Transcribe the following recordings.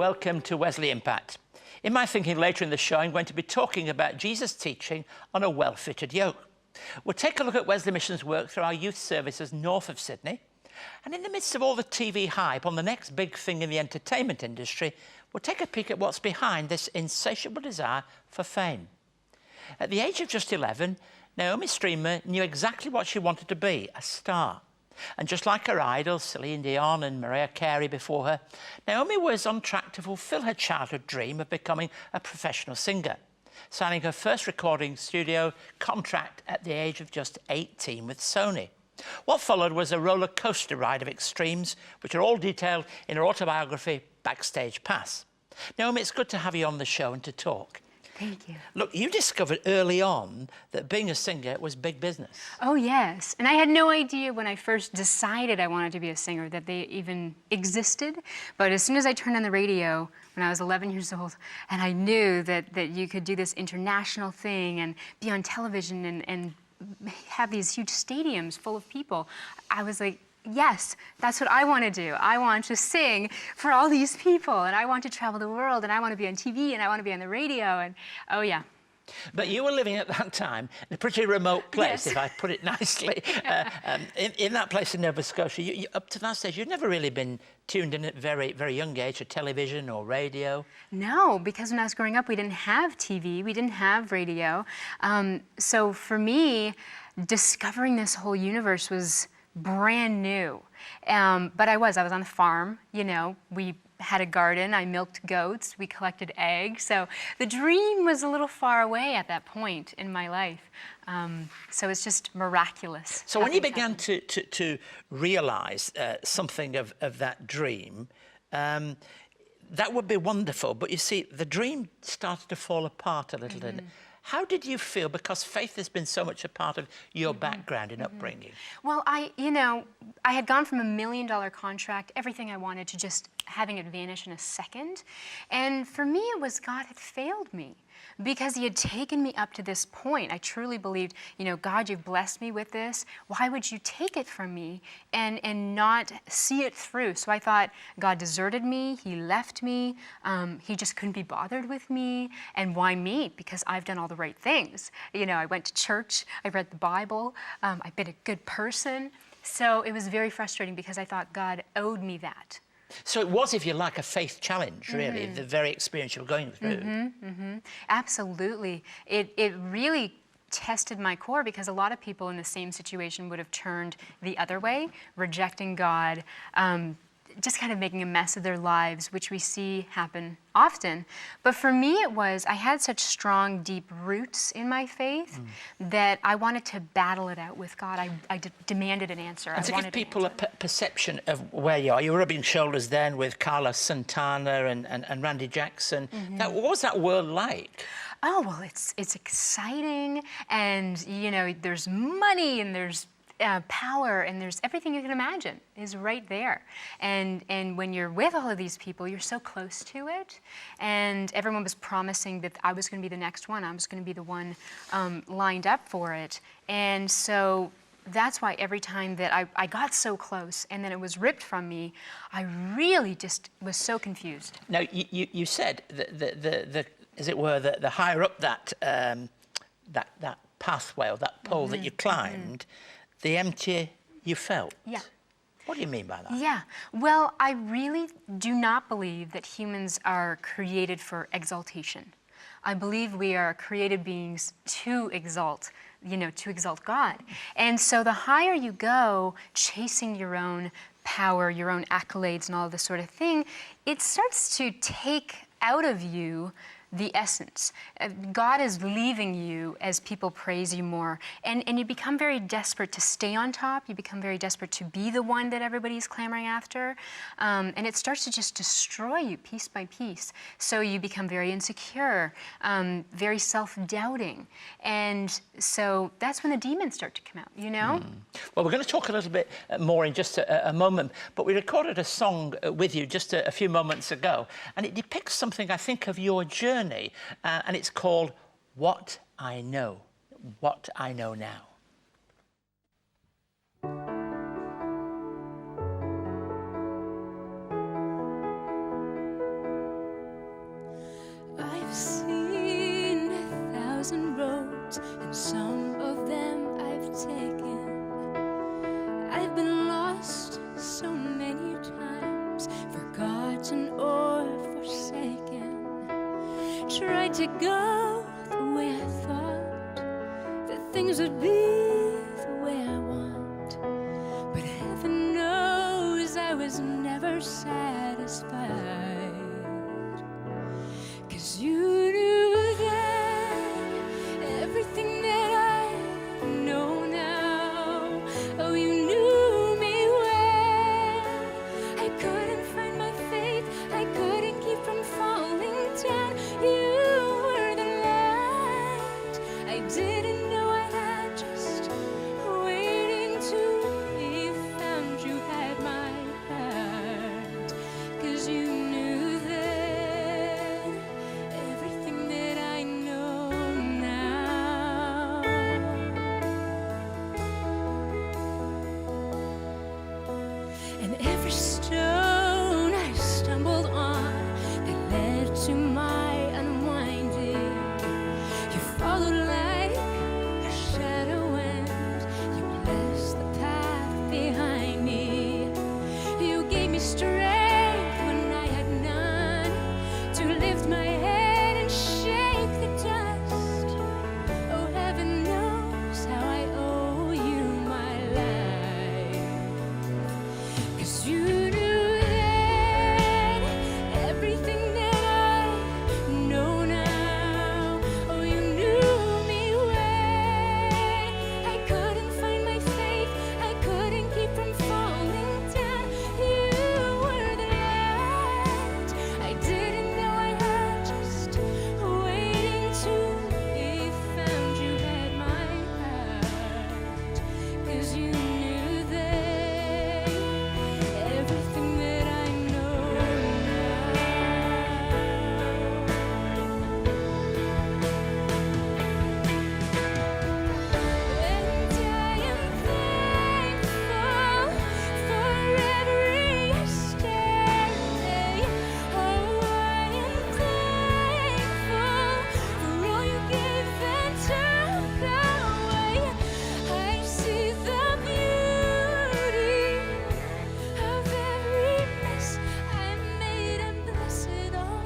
welcome to Wesley Impact. In my thinking later in the show, I'm going to be talking about Jesus' teaching on a well-fitted yoke. We'll take a look at Wesley Mission's work through our youth services north of Sydney. And in the midst of all the TV hype on the next big thing in the entertainment industry, we'll take a peek at what's behind this insatiable desire for fame. At the age of just 11, Naomi Streamer knew exactly what she wanted to be, a star. And just like her idols, Celine Dion and Mariah Carey before her, Naomi was on track to fulfil her childhood dream of becoming a professional singer, signing her first recording studio contract at the age of just 18 with Sony. What followed was a roller coaster ride of extremes, which are all detailed in her autobiography, Backstage Pass. Naomi, it's good to have you on the show and to talk. Thank you. Look, you discovered early on that being a singer was big business. Oh, yes. And I had no idea when I first decided I wanted to be a singer that they even existed. But as soon as I turned on the radio when I was 11 years old, and I knew that you could do this international thing and be on television and have these huge stadiums full of people, I was like, yes, that's what I want to do. I want to sing for all these people, and I want to travel the world, and I want to be on TV, and I want to be on the radio, and oh yeah. But you were living at that time in a pretty remote place, Yes. if I put it nicely. In that place in Nova Scotia, you, up to that stage, you'd never really been tuned in at a very, very young age to television or radio. No, because when I was growing up, we didn't have TV, we didn't have radio. So for me, discovering this whole universe was brand new. But I was on the farm, you know, we had a garden, I milked goats, we collected eggs. So the dream was a little far away at that point in my life. So it's just miraculous. So when you began to realise something of that dream, that would be wonderful. But you see, the dream started to fall apart a little, didn't it? How did you feel? Because faith has been so much a part of your background and upbringing. Well, I had gone from $1 million contract, everything I wanted, to just having it vanish in a second. And for me, it was God had failed me because he had taken me up to this point. I truly believed, you know, God, you've blessed me with this. Why would you take it from me and not see it through? So I thought God deserted me. He left me. He just couldn't be bothered with me. And why me? Because I've done all the right things. You know, I went to church. I read the Bible. I've been a good person. So it was very frustrating because I thought God owed me that. So it was, if you like, a faith challenge, really, the very experience you were going through. Absolutely. It really tested my core because a lot of people in the same situation would have turned the other way, rejecting God, just kind of making a mess of their lives, which we see happen often. But for me, it was, I had such strong, deep roots in my faith that I wanted to battle it out with God. I demanded an answer. And to give people a perception of where you are, you were rubbing shoulders then with Carlos Santana and Randy Jackson. What was that world like? Oh, well, it's exciting, and, you know, there's money, and there's power, and there's everything you can imagine is right there. And when you're with all of these people, you're so close to it. And everyone was promising that I was going to be the next one. I was going to be the one lined up for it. And so that's why every time that I got so close and then it was ripped from me, I really just was so confused. Now, you said the as it were, the higher up that pathway or that pole that you climbed, the emptier you felt. Yeah. What do you mean by that? Yeah. Well, I really do not believe that humans are created for exaltation. I believe we are created beings to exalt, you know, to exalt God. And so the higher you go, chasing your own power, your own accolades and all this sort of thing, it starts to take out of you the essence. God is leaving you as people praise you more. And you become very desperate to stay on top. You become very desperate to be the one that everybody's clamoring after. And it starts to just destroy you piece by piece. So you become very insecure, very self-doubting. And so that's when the demons start to come out, you know? Well, we're going to talk a little bit more in just a moment, but we recorded a song with you just a few moments ago, and it depicts something, I think, of your journey. And it's called What I Know, What I Know Now. tried to go the way I thought that things would be the way I want, but heaven knows I was never satisfied. 'Cause you knew then everything that I know now. Oh, you knew me well. I couldn't find my faith, I couldn't keep from falling down. You were the light I didn't know I had, just waiting to be found. You had my heart, 'cause you knew then everything that I know now. And every stone I stumbled on that led to my unwinding, you followed like a shadow and you blessed the path behind me. You gave me strength when I had none, to lift my head and shake the dust. Oh, heaven knows how I owe you my life. 'Cause you knew then everything that I know now. Oh, you knew me well. I couldn't find my faith, I couldn't keep from falling down. You were the light I didn't know I had, just waiting to be found. You had my heart, 'cause you knew then everything that I know now. And I am thankful for every stay. Oh, I am thankful for all you gave and took away. I see the beauty of every mess I made and bless it all.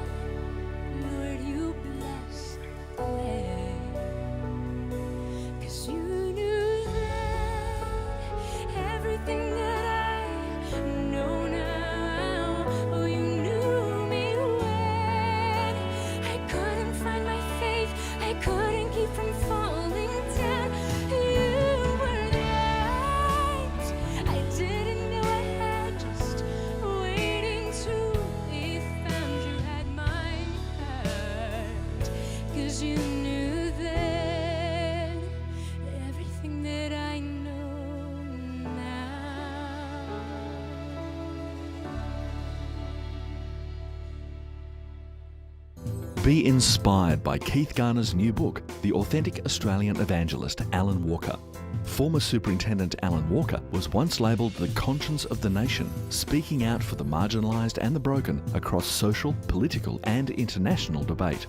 Lord, you bless the way. 'Cause you knew then everything that I know now. Oh, you knew me well. I couldn't find my faith, I couldn't keep from falling down. You were the light I didn't know I had, just waiting to be found. You had my heart, 'cause you knew then everything that I know now. Be inspired by Keith Garner's new book, The Authentic Australian Evangelist, Alan Walker. Former Superintendent Alan Walker was once labelled the conscience of the nation, speaking out for the marginalised and the broken across social, political and international debate.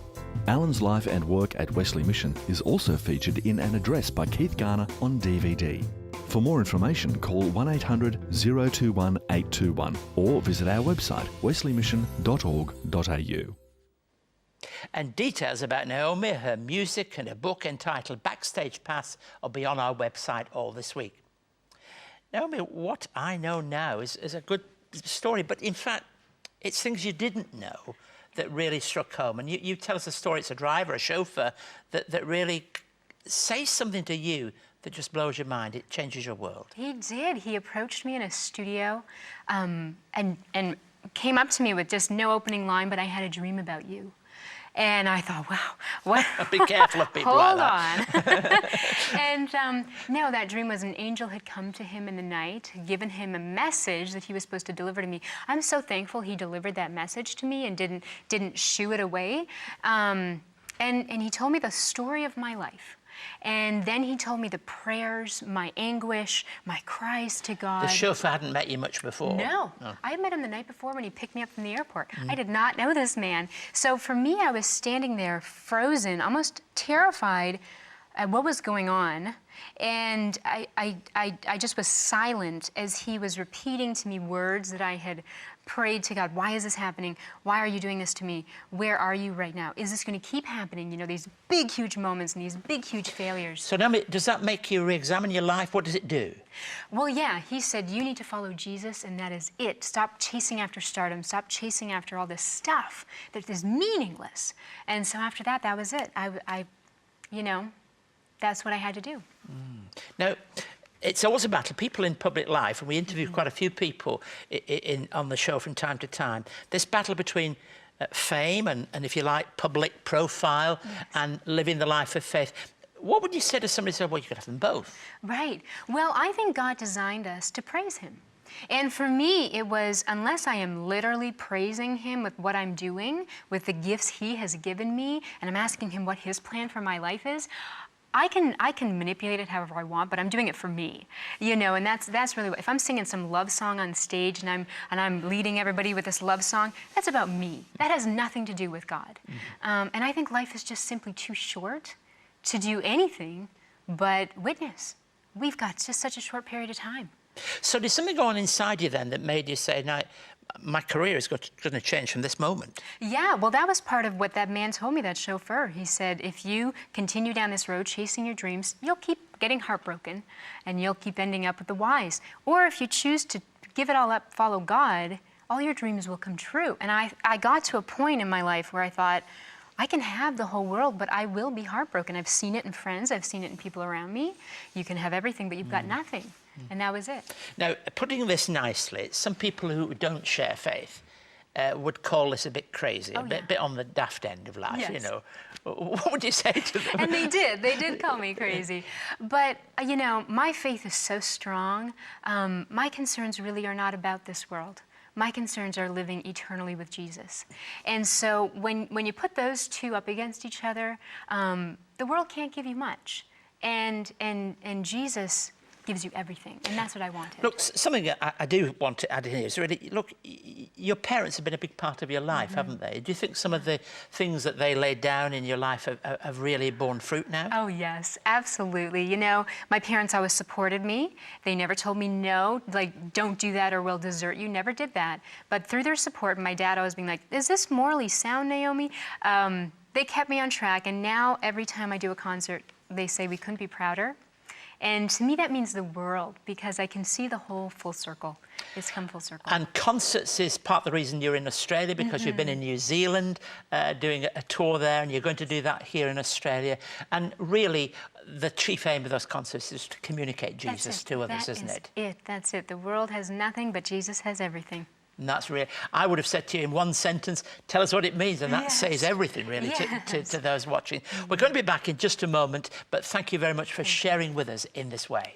Alan's life and work at Wesley Mission is also featured in an address by Keith Garner on DVD. For more information, call 1800 021 821 or visit our website wesleymission.org.au. And details about Naomi, her music and her book entitled Backstage Pass will be on our website all this week. Naomi, what I know now is a good story, but in fact, it's things you didn't know that really struck home. And you tell us a story, it's a driver, a chauffeur, that really says something to you that just blows your mind, it changes your world. He did. He approached me in a studio and came up to me with just no opening line, but I had a dream about you. And I thought, wow, what? Be careful of people like that. Hold on. And no, that dream was an angel had come to him in the night, given him a message that he was supposed to deliver to me. I'm so thankful he delivered that message to me and didn't shoo it away. And he told me the story of my life. And then he told me the prayers, my anguish, my cries to God. The chauffeur hadn't met you much before? No. I had met him the night before when he picked me up from the airport. I did not know this man. So for me, I was standing there frozen, almost terrified, what was going on, and I just was silent as he was repeating to me words that I had prayed to God. Why is this happening? Why are you doing this to me? Where are you right now? Is this going to keep happening? You know, these big, huge moments and these big, huge failures. So now, does that make you re-examine your life? What does it do? Well, yeah, he said, you need to follow Jesus, and that is it. Stop chasing after stardom. Stop chasing after all this stuff that is meaningless. And so after that, that was it. You know, that's what I had to do. Now, it's always a battle. People in public life, and we interview quite a few people on the show from time to time, this battle between fame and, if you like, public profile and living the life of faith. What would you say to somebody who said, well, you could have them both? Right. Well, I think God designed us to praise him. And for me, it was, unless I am literally praising him with what I'm doing, with the gifts he has given me, and I'm asking him what his plan for my life is, I can manipulate it however I want, but I'm doing it for me, you know. And that's really what, if I'm singing some love song on stage and I'm leading everybody with this love song, that's about me. That has nothing to do with God. And I think life is just simply too short to do anything but witness. We've got just such a short period of time. So did something go on inside you then that made you say, no, my career is going to change from this moment? Yeah, well, that was part of what that man told me, that chauffeur. He said, if you continue down this road chasing your dreams, you'll keep getting heartbroken and you'll keep ending up with the whys. Or if you choose to give it all up, follow God, all your dreams will come true. And I got to a point in my life where I thought, I can have the whole world, but I will be heartbroken. I've seen it in friends. I've seen it in people around me. You can have everything, but you've got nothing. And that was it. Now, putting this nicely, some people who don't share faith would call this a bit crazy, a bit on the daft end of life, you know. What would you say to them? And they did call me crazy. But, you know, my faith is so strong. My concerns really are not about this world. My concerns are living eternally with Jesus. And so when you put those two up against each other, the world can't give you much. And Jesus gives you everything, and that's what I wanted. Look, something I do want to add in here is really, look, your parents have been a big part of your life, haven't they? Do you think some of the things that they laid down in your life have really borne fruit now? Oh, yes, absolutely. You know, my parents always supported me. They never told me no, like, don't do that or we'll desert you. Never did that. But through their support, my dad always being like, is this morally sound, Naomi? They kept me on track, and now every time I do a concert, they say we couldn't be prouder. And to me, that means the world, because I can see the whole full circle. It's come full circle. And concerts is part of the reason you're in Australia, because you've been in New Zealand doing a tour there, and you're going to do that here in Australia. And really, the chief aim of those concerts is to communicate Jesus to others, isn't it? That's it. The world has nothing, but Jesus has everything. And that's really, I would have said to you in one sentence, tell us what it means, and that says everything, really, to those watching. We're going to be back in just a moment, but thank you very much for sharing with us in this way.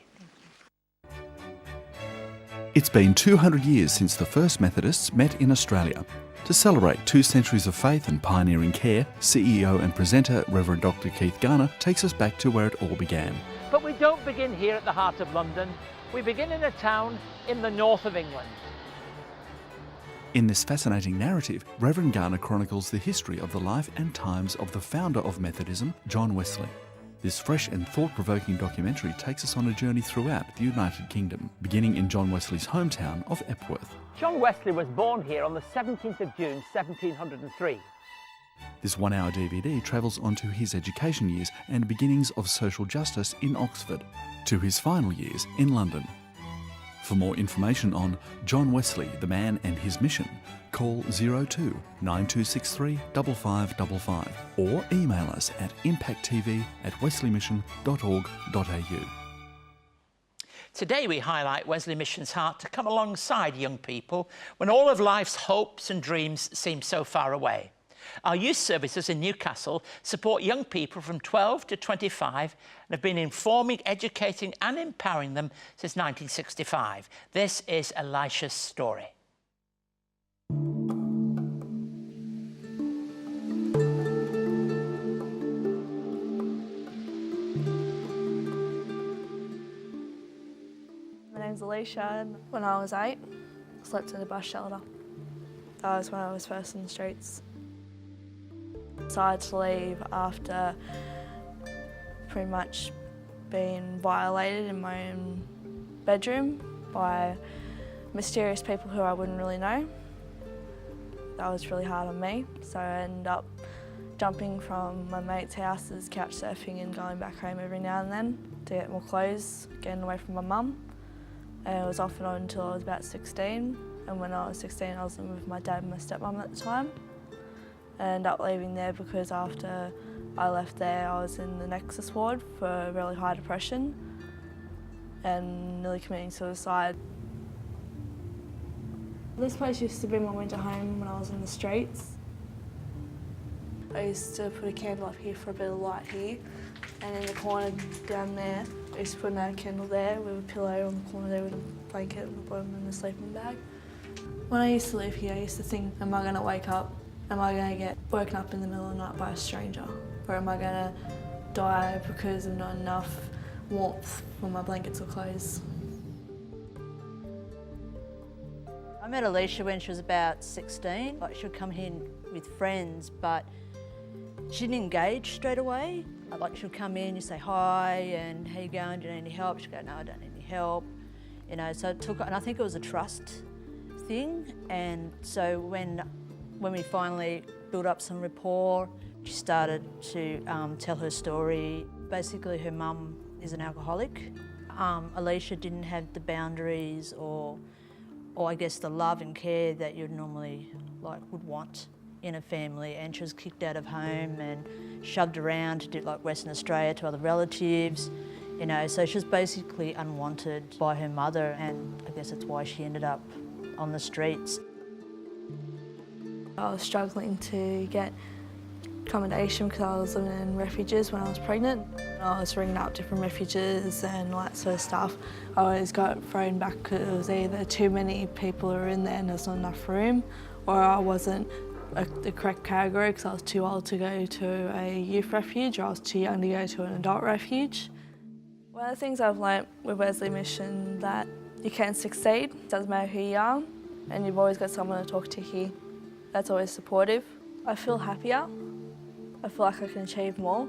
It's been 200 years since the first Methodists met in Australia. To celebrate 2 centuries of faith and pioneering care, CEO and presenter Reverend Dr. Keith Garner takes us back to where it all began. But we don't begin here at the heart of London. We begin in a town in the north of England. In this fascinating narrative, Reverend Garner chronicles the history of the life and times of the founder of Methodism, John Wesley. This fresh and thought-provoking documentary takes us on a journey throughout the United Kingdom, beginning in John Wesley's hometown of Epworth. John Wesley was born here on the 17th of June, 1703. This 1-hour DVD travels onto his education years and beginnings of social justice in Oxford, to his final years in London. For more information on John Wesley, the man and his mission, call 02 9263 5555 or email us at impacttv@wesleymission.org.au. Today we highlight Wesley Mission's heart to come alongside young people when all of life's hopes and dreams seem so far away. Our youth services in Newcastle support young people from 12 to 25 and have been informing, educating and empowering them since 1965. This is Elisha's story. My name's Elisha, and when I was 8, I slept in a bus shelter. That was when I was first in the streets. Decided to leave after pretty much been violated in my own bedroom by mysterious people who I wouldn't really know. That was really hard on me, so I ended up jumping from my mates' houses, couch surfing and going back home every now and then to get more clothes, getting away from my mum. And it was off and on until I was about 16, and when I was 16 I was living with my dad and my stepmum at the time. I ended up leaving there because after I left there I was in the Nexus ward for really high depression and nearly committing suicide. This place used to be my winter home when I was in the streets. I used to put a candle up here for a bit of light here, and in the corner down there I used to put another candle there with a pillow on the corner there with a blanket on the bottom and a sleeping bag. When I used to live here I used to think, am I going to wake up? Am I going to get woken up in the middle of the night by a stranger? Or am I going to die because of not enough warmth for my blankets or clothes? I met Alicia when she was about 16. Like, she would come here with friends, but she didn't engage straight away. Like, she would come in, you say hi, and how you going, do you need any help? She'd go, no, I don't need any help. You know, so it took, and I think it was a trust thing. And so when we finally built up some rapport, she started to tell her story. Basically, her mum is an alcoholic. Alicia didn't have the boundaries or I guess the love and care that you'd normally would want in a family, and she was kicked out of home and shoved around to do like Western Australia to other relatives, you know, so she was basically unwanted by her mother, and I guess that's why she ended up on the streets. I was struggling to get accommodation because I was living in refuges when I was pregnant. I was ringing up different refuges and all that sort of stuff. I always got thrown back because it was either too many people who were in there and there's not enough room, or I wasn't the correct category because I was too old to go to a youth refuge, or I was too young to go to an adult refuge. One of the things I've learnt with Wesley Mission that you can succeed, doesn't matter who you are, and you've always got someone to talk to here that's always supportive. I feel happier. I feel like I can achieve more.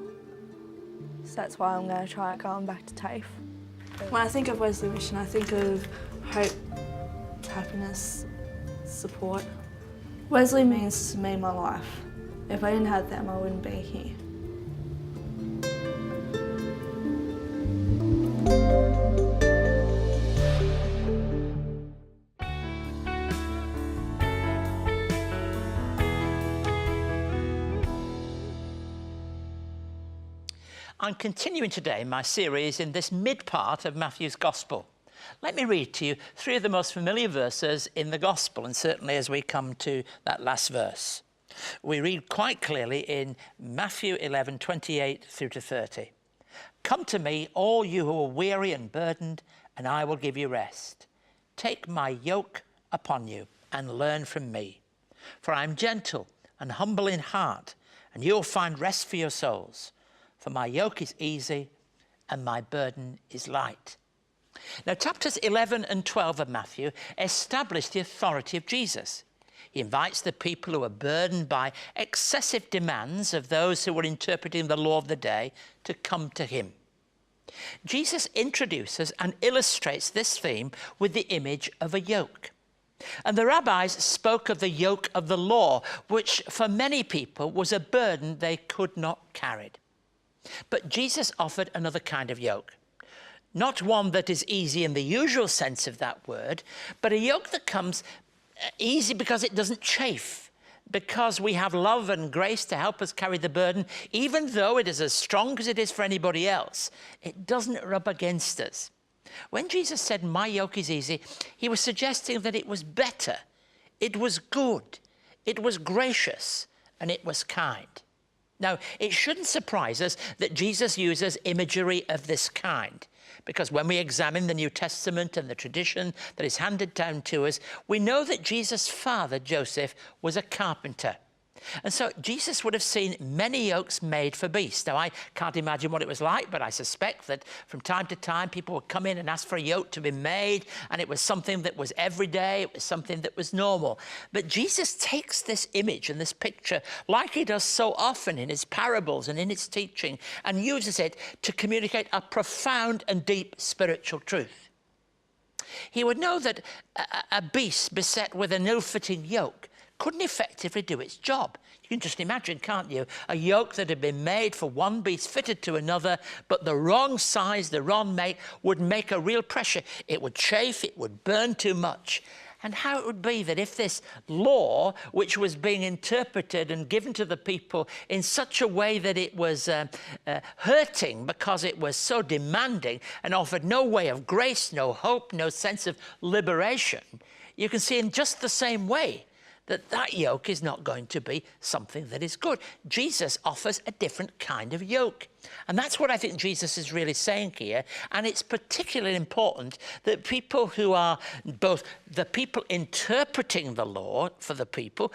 So that's why I'm going to try going back to TAFE. When I think of Wesley Mission, I think of hope, happiness, support. Wesley means to me my life. If I didn't have them, I wouldn't be here. I'm continuing today my series in this mid-part of Matthew's Gospel. Let me read to you three of the most familiar verses in the Gospel, and certainly as we come to that last verse. We read quite clearly in Matthew 11:28 through to 30. Come to me, all you who are weary and burdened, and I will give you rest. Take my yoke upon you and learn from me. For I am gentle and humble in heart, and you will find rest for your souls. For my yoke is easy and my burden is light. Now, chapters 11 and 12 of Matthew establish the authority of Jesus. He invites the people who are burdened by excessive demands of those who were interpreting the law of the day to come to him. Jesus introduces and illustrates this theme with the image of a yoke. And the rabbis spoke of the yoke of the law, which for many people was a burden they could not carry. But Jesus offered another kind of yoke. Not one that is easy in the usual sense of that word, but a yoke that comes easy because it doesn't chafe, because we have love and grace to help us carry the burden. Even though it is as strong as it is for anybody else, it doesn't rub against us. When Jesus said, my yoke is easy, he was suggesting that it was better, it was good, it was gracious, and it was kind. Now, it shouldn't surprise us that Jesus uses imagery of this kind, because when we examine the New Testament and the tradition that is handed down to us, we know that Jesus' father, Joseph, was a carpenter. And so Jesus would have seen many yokes made for beasts. Now, I can't imagine what it was like, but I suspect that from time to time people would come in and ask for a yoke to be made, and it was something that was everyday, it was something that was normal. But Jesus takes this image and this picture, like he does so often in his parables and in his teaching, and uses it to communicate a profound and deep spiritual truth. He would know that a beast beset with an ill-fitting yoke couldn't effectively do its job. You can just imagine, can't you? A yoke that had been made for one beast fitted to another, but the wrong size, the wrong make, would make a real pressure. It would chafe, it would burn too much. And how it would be that if this law, which was being interpreted and given to the people in such a way that it was hurting because it was so demanding and offered no way of grace, no hope, no sense of liberation, you can see in just the same way that yoke is not going to be something that is good. Jesus offers a different kind of yoke. And that's what I think Jesus is really saying here. And it's particularly important that people who are both the people interpreting the law for the people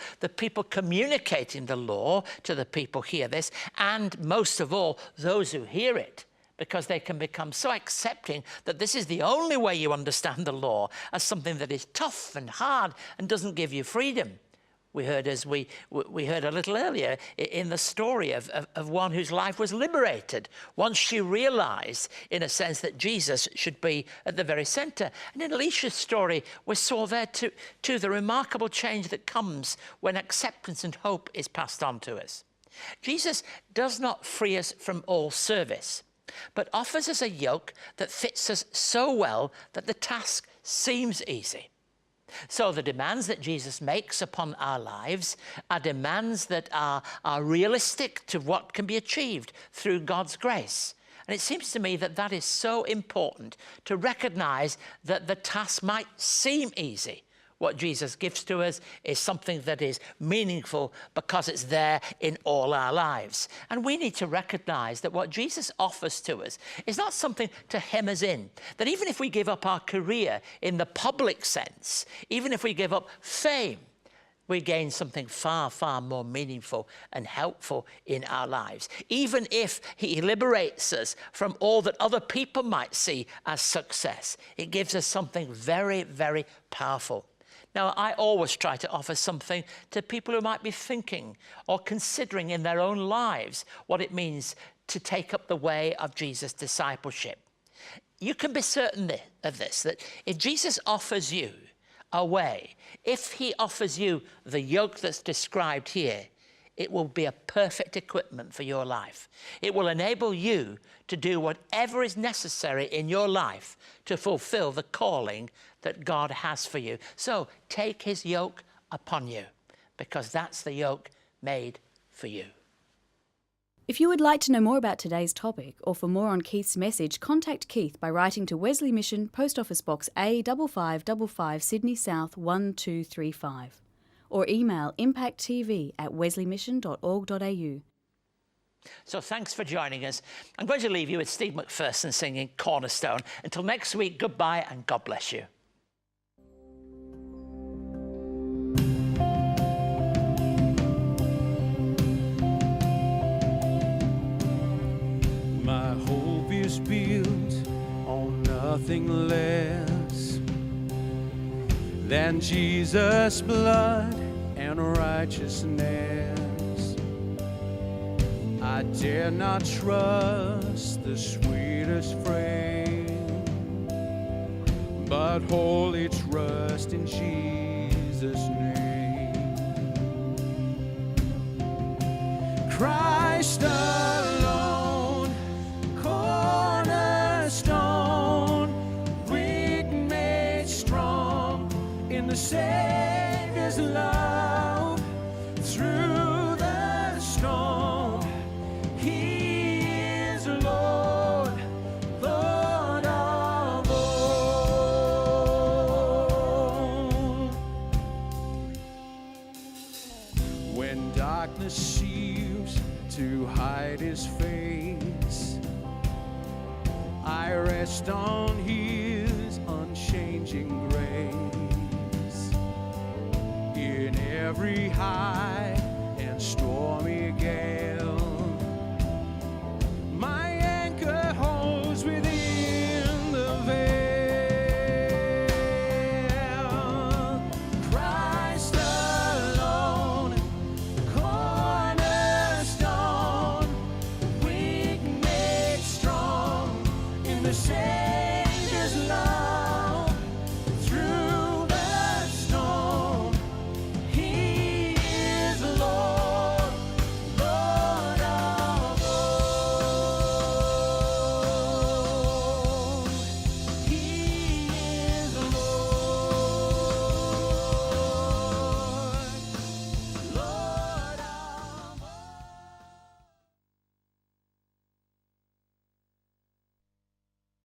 communicating the law to the people hear this, and most of all, those who hear it, because they can become so accepting that this is the only way you understand the law, as something that is tough and hard and doesn't give you freedom. We heard, as we heard a little earlier, in the story of one whose life was liberated once she realized, in a sense, that Jesus should be at the very center. And in Alicia's story, we saw there too the remarkable change that comes when acceptance and hope is passed on to us. Jesus does not free us from all service, but offers us a yoke that fits us so well that the task seems easy. So the demands that Jesus makes upon our lives are demands that are realistic to what can be achieved through God's grace. And it seems to me that that is so important, to recognize that the task might seem easy. What Jesus gives to us is something that is meaningful because it's there in all our lives. And we need to recognize that what Jesus offers to us is not something to hem us in. That even if we give up our career in the public sense, even if we give up fame, we gain something far, far more meaningful and helpful in our lives. Even if he liberates us from all that other people might see as success, it gives us something very, very powerful. Now, I always try to offer something to people who might be thinking or considering in their own lives what it means to take up the way of Jesus' discipleship. You can be certain of this, that if Jesus offers you a way, if he offers you the yoke that's described here, it will be a perfect equipment for your life. It will enable you to do whatever is necessary in your life to fulfill the calling that God has for you. So take his yoke upon you, because that's the yoke made for you. If you would like to know more about today's topic, or for more on Keith's message, contact Keith by writing to Wesley Mission, Post Office Box A5555, Sydney South 1235, or email impacttv@wesleymission.org.au. So thanks for joining us. I'm going to leave you with Steve McPherson singing Cornerstone. Until next week, goodbye and God bless you. My hope is built on nothing less than Jesus' blood and righteousness. I dare not trust the sweetest frame, but wholly trust in Jesus' name. Christ alone, cornerstone, weak made strong in the Savior's love. Through the storm, he is Lord, Lord of all. When darkness seems to hide his face, I rest on his unchanging grace. In every high and the same.